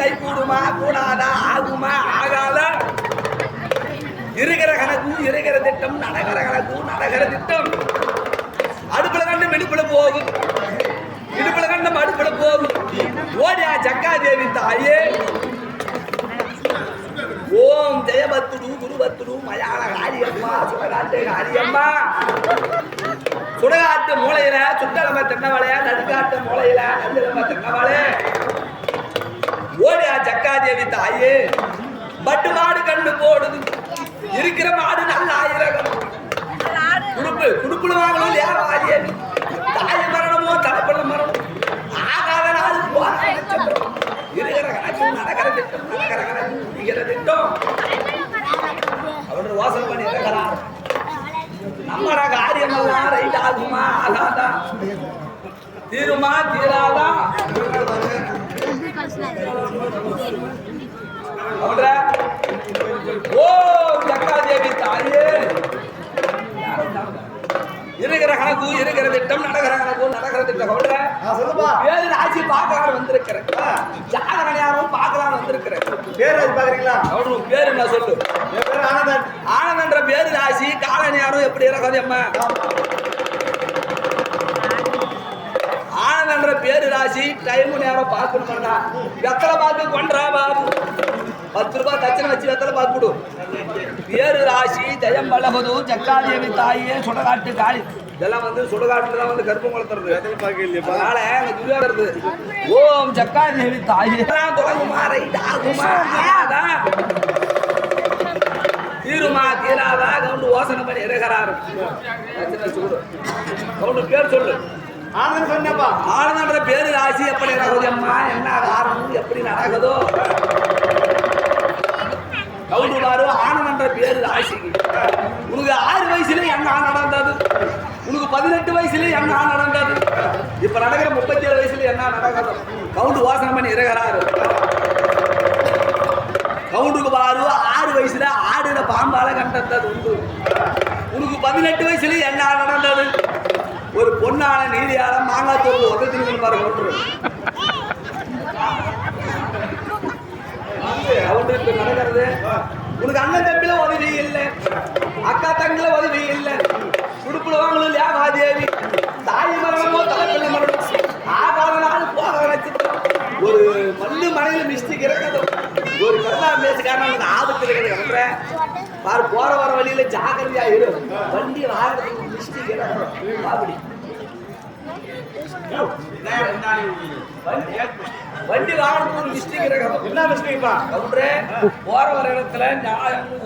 கை கூடுமா கூடாதா ஆகுமா ஆகாத இருக்கிற கணக்கு இருக்கிற திட்டம் நடக்கிற கணக்கு நடக்கிற திட்டம் அடுப்புல கண்டு வெடிப்புல போகும் இடுப்புல கண்டம் அடுப்புல போகும் ஓடியா ஜக்காதேவி தாயே ஓம் ஜெயபத்துடு குருபத்துடு மயான காரியம்மா சுடகாட்டு காரியம்மா சுடகாட்டு மூளையில சுட்டலம தென்னவளைய நடுக்காட்டு மூளையில நடுலம தென்னவளே ஓடியா ஜக்காதேவி தாயே பட்டு மாடு கண்டு போடுது இருக்கிற மாடு நல்ல ஆயிரகம் குடுப்புல வாங்கணும் ஏன் தாய் மரணமோ தலைப்பள்ள மரணம் ஆகாத நாள் இருக்கிற கணக்கு நடக்கிற திட்டம் நடக்கிற கணக்கு முடிகிற திட்டம் அவரு வாசல் பண்ணி இருக்கிறார் நம்மட காரியம் எல்லாம் ரைட் ஆகுமா ஆகாதா தீருமா தீராதா ஓ ஜக்காதேவி தாயே இருக்கிற கணக்கு இருக்கிற திட்டம் நடக்கிற கணக்கு நடக்கிற திட்டம் பேரு ராசி பார்க்கலான்னு வந்திருக்கிறேன் ஜாதகம் யாரும் பார்க்கலான்னு வந்திருக்கிறேன் பேர் ராசி பாக்குறீங்களா அவனு பேரு என்ன சொல்லு ஆனந்தன் ஆனந்தன்ற பேரு ராசி காலன் யாரும் எப்படி இருக்காது அம்மா ஆனந்தன்ற பேரு ராசி டைம் நேரம் பார்க்கணும்டா வெத்தலை பார்த்து கொன்றா பாபு 10 ரூபாய் தச்சனை வச்சு வெத்தலை பார்த்து பேரு ராசி ஜெயம் பலகது ஜக்காதேவி தாயே சுடகாட்டு காளி இதெல்லாம் வந்து சுடகாட்டுல வந்து கருப்பம் வளர்த்துறது அதனால துரியாடுறது ஓம் ஜக்காதேவி தாயே தொடங்குமா ரைடாகுமா தீருமா தீராதா கவுண்டு யோசனை பண்ணி இறகிறாரு கவுண்டு பேர் சொல்லு ஆனந்தன் சொன்னப்பா ஆனந்தன்ற பேரு ராசி எப்படி நடக்குது அம்மா என்ன காரணம் எப்படி நடக்குதோ கவுண்டு பாரு ஆனந்தன்ற பேரு ராசிக்கு உனக்கு 6 வயசுல என்ன நடந்தது உனக்கு 18 வயசுல என்ன நடந்தது இப்ப நடக்கிற 37 வயசுல என்ன நடக்குது கவுண்டு யோசனை பண்ணி இறகிறாரு கவுண்டுக்கு பாரு 6 வயசுல ஆடுன பாம்பால கண்டது உண்டு உனக்கு 18 வயசுல என்ன நடந்தது ஒரு பொண்ணான நீதியால மாங்காய் தோல் ஒருத்தருக்கு பாருங்க ஒன்று நடக்கிறது உனக்கு அண்ணன் தம்பில உதவி இல்லை அக்கா தங்கில உதவி இல்லை உடுப்புல வாங்கலும் லேவாதேவி தாய் மரணமோ தலைப்பிள்ள மரணம் ஆகாத நாள் போக நட்சத்திரம் ஒரு மண்ணு மனையில மிஸ்டேக் இருக்கிறது ஒரு கருணா பேசுக்காரன் ஆபத்து இருக்கிறது பாரு போற வர வழியில ஜாக்கிரதையா இரு வண்டி வாங்குறதுக்கு மிஸ்டேக் இருக்கிறது அப்படி வண்டி வாங்குறதுக்கு ஒரு மிஸ்டேக் இருக்கிறது என்ன மிஸ்டேக்ப்பா கவுண்டரே போற வர இடத்துல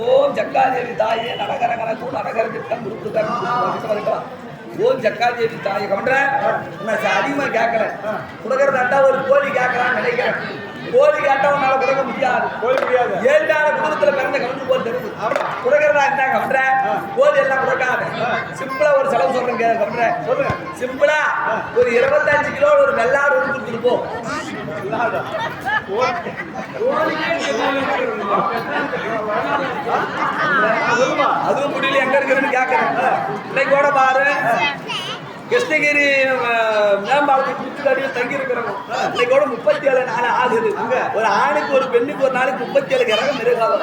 ஓம் ஜக்காதேவி தாயே நடக்கிற கணக்கு நடக்கிற திட்டம் கொடுத்துருக்காங்க ஓம் ஜக்காதேவி தாயை கவுண்டர நான் அதிகமா கேட்கல கொடுக்கறதாண்டா ஒரு கோழி கேட்கலான்னு நினைக்கிறேன் கோழி கேட்டா உன்னால கொடுக்க முடியாது ஏழ்டான குடும்பத்துல பிறந்த கவுண்டு போல் தெரியுது கொடுக்கறதா இருந்தா கவுண்டர கோழி எல்லாம் கொடுக்காது சிம்பிளா ஒரு செலவு சொல்றேன் கவுண்டர சொல்லுங்க சிம்பிளா ஒரு 25 கிலோ ஒரு வெள்ளாடு கொடுத்துட்டு போ அதுவும் முடியல எங்க இருக்குன்னு கேட்கறேன் இன்னைக்கு கூட பாரு கிருஷ்ணகிரி மேம்பாலத்துக்கு அடியில் தங்கி இருக்கிறோம் இன்னைக்கு கூட 37 நாள் ஆகுது ஒரு ஆணுக்கு ஒரு பெண்ணுக்கு ஒரு நாளைக்கு 37 கிரகம் இருக்காது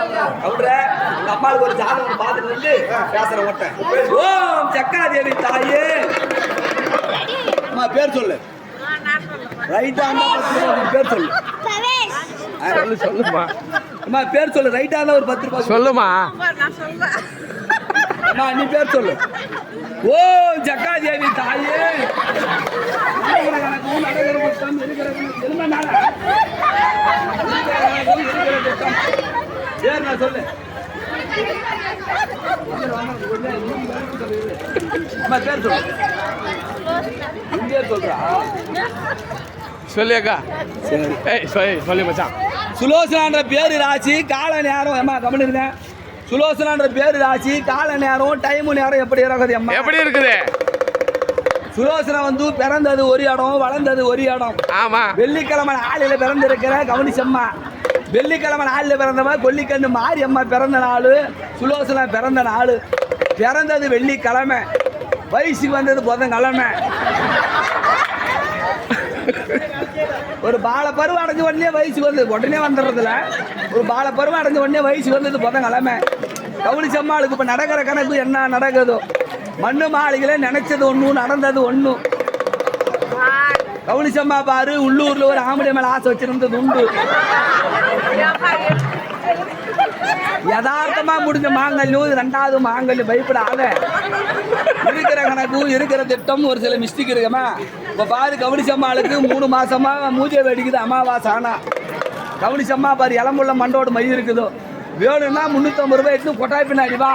அவர உங்க அம்மாவுக்கு ஒரு ஜாதகம் பார்த்துட்டு வந்து பேசுற ஓட்டேன் ஓம் ஜக்காதேவி தாயே அம்மா பேர் சொல்லு ரைட்டா பேர் சொல்லு சொல்லுமா அம்மா பேர் சொல்லு ரைட்டா இருந்தா ஒரு 10 ரூபாய் சொல்லுமா அம்மா நீ பேர் சொல்லு ஓ ஜக்காதேவி தாயே சொல்லு அம்மா பேர் சொல்லு இங்கே சொல்றா சொல்லியக்கா சரி சொல்லி மச்சான் சுலோசனான்ற பேரு ராசி கால நேரம் அம்மா கவனிருங்க சுலோசனான்ற பேரு ராசி கால நேரம் டைமு நேரம் எப்படி இருக்குது அம்மா எப்படி இருக்குது சுலோசனா வந்து பிறந்தது ஒரு இடம் வளர்ந்தது ஒரு இடம் ஆமா வெள்ளிக்கிழமை நாளில பிறந்திருக்கிற கவனிச்சம்மா வெள்ளிக்கிழமை நாளில் பிறந்தவ கொல்லிக்கண்ணு மாரி அம்மா பிறந்த நாள் சுலோசனா பிறந்த நாள் பிறந்தது வெள்ளிக்கிழமை வயசுக்கு வந்தது புதன்கிழமை ஒரு பால பருவம் அடைஞ்ச உடனே வயசுக்கு வந்தது உடனே வந்துடுறதுல ஒரு பால பருவம் அடைஞ்ச உடனே வயசுக்கு வந்தது புதன்கிழமை கவுளிச்சம்மாளுக்கு இப்போ நடக்கிற கணக்கு என்ன நடக்குதோ மண்ணு மாளிகளை நினைச்சது ஒன்று நடந்தது ஒன்று கவுளிச்சம்மா பாரு உள்ளூர்ல ஒரு ஆம்பளை மேல ஆசை வச்சிருந்தது உண்டு யதார்த்தமா முடிஞ்ச மாங்கல்யம் ரெண்டாவது மாங்கல்யம் பயப்படாத இருக்கிற கணக்கு இருக்கிற திட்டம் ஒரு சில மிஸ்டேக் இருக்குமா இப்ப பாரு கவுளிச்சம்மாளுக்கு 3 மாசமா மூஜை வெடிக்குது அமாவாசை ஆனா கவுளிச்சம்மா பாரு இளமுள்ள மண்டோடு மை இருக்குதோ வேணும்னா 350 ரூபாய் எடுத்து கொட்டாய் பின்னாடி வா